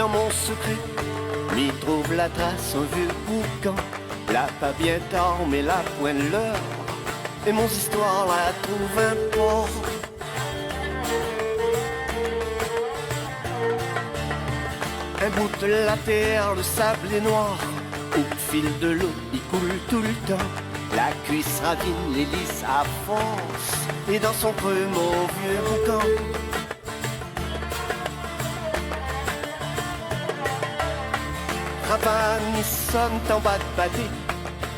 dans mon secret, m'y trouve la trace, un vieux boucan. Là pas bien tard, mais la pointe l'heure, et mon histoire la trouve un port. Un bout de la terre, le sable est noir, au fil de l'eau, il coule tout le temps. La cuisse ravine, l'hélice à force, et dans son creux, mon vieux boucan. Ravane, il sonne en bas de pâté,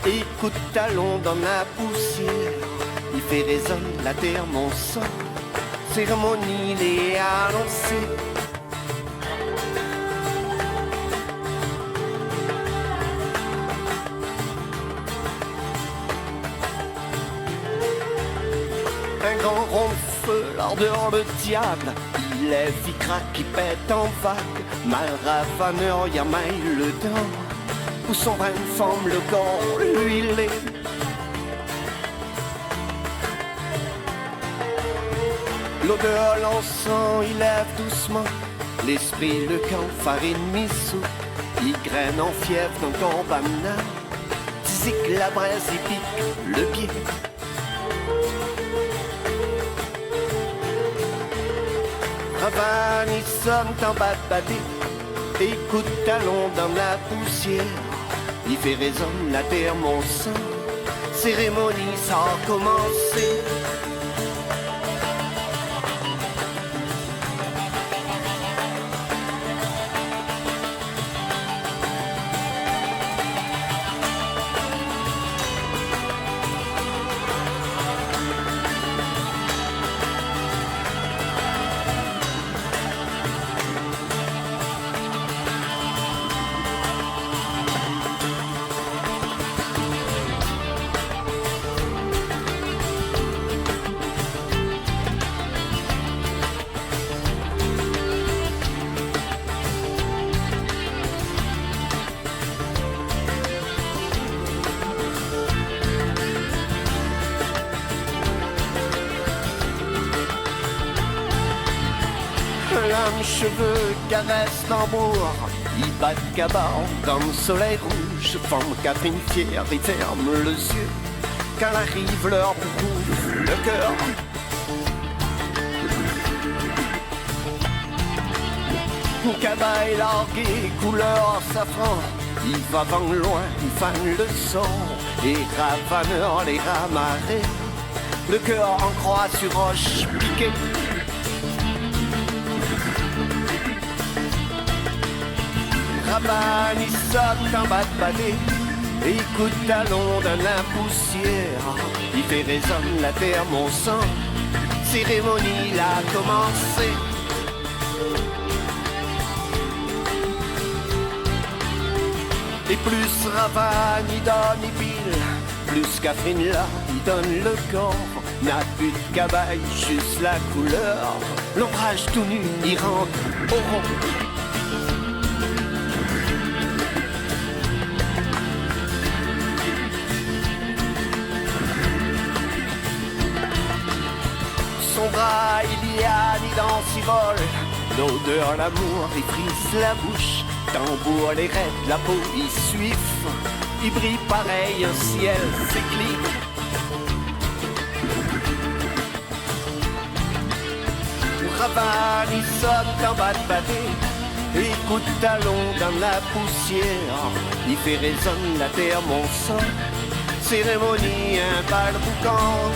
et coup de talon dans la poussière. Il fait résonne la terre, mon sang, cérémonie les annoncée. Un grand rond de feu, l'ardeur le diable, il lève, il craque, il pète en vague. Mal ravaneur, y'a maille le dent, où son règne forme le corps huilé. L'odeur l'encens, il lève doucement, l'esprit le camp, farine miso. Il graine en fièvre dans le corps banal, que la braise y pique le pied. Ravane, il sonne en bas de pâté, et coup de talon dans la poussière. Il fait résonne la terre, mon sang, cérémonie sans commencer. Cheveux, caresse, tambour, il bat de cabane dans le soleil rouge. Forme Catherine fière, il ferme les yeux quand arrive l'heure pour ouvre le cœur. Cabaye largué, couleur safran, il va vent loin, il fane le son, et ravaneur les ramarrés, le cœur en croix sur roche piquée. Ravane, il sonne en bas de pâté, et coup de talon dans la poussière. Il fait résonne la terre, mon sang, cérémonie l'a commencé. Et plus Ravane, il donne, il pile, plus Catherine là, il donne le corps. N'a plus de cabaye, juste la couleur. L'ombrage tout nu, il rentre au rond. Son bras, il y a ni dans s'y vole, l'odeur, l'amour, il frise la bouche, tambour, les raides, la peau, il suiffe, il brille pareil, un ciel s'éclipse. Ravane, il sonne en bas de pâté, et coup de talon dans la poussière, il fait résonne la terre, mon sang, cérémonie, un bal boucan.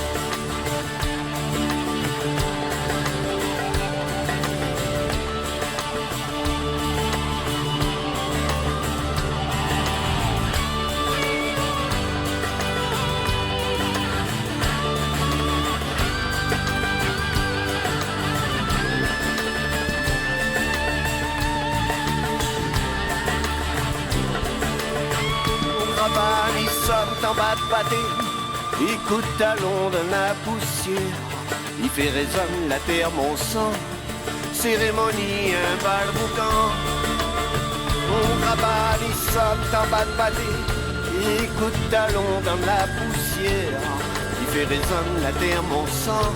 Ravane, il sonne en bas de pâté, et coup de talon dans la poussière. Il fait résonne la terre, mon sang, cérémonie, un bal boucan. Ravane, il sonne en bas de pâté, et coup de talon dans la poussière. Il fait résonne la terre, mon sang,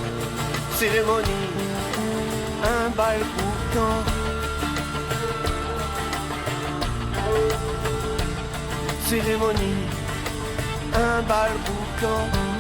cérémonie, un bal boucan. cérémonie, un bal boucan.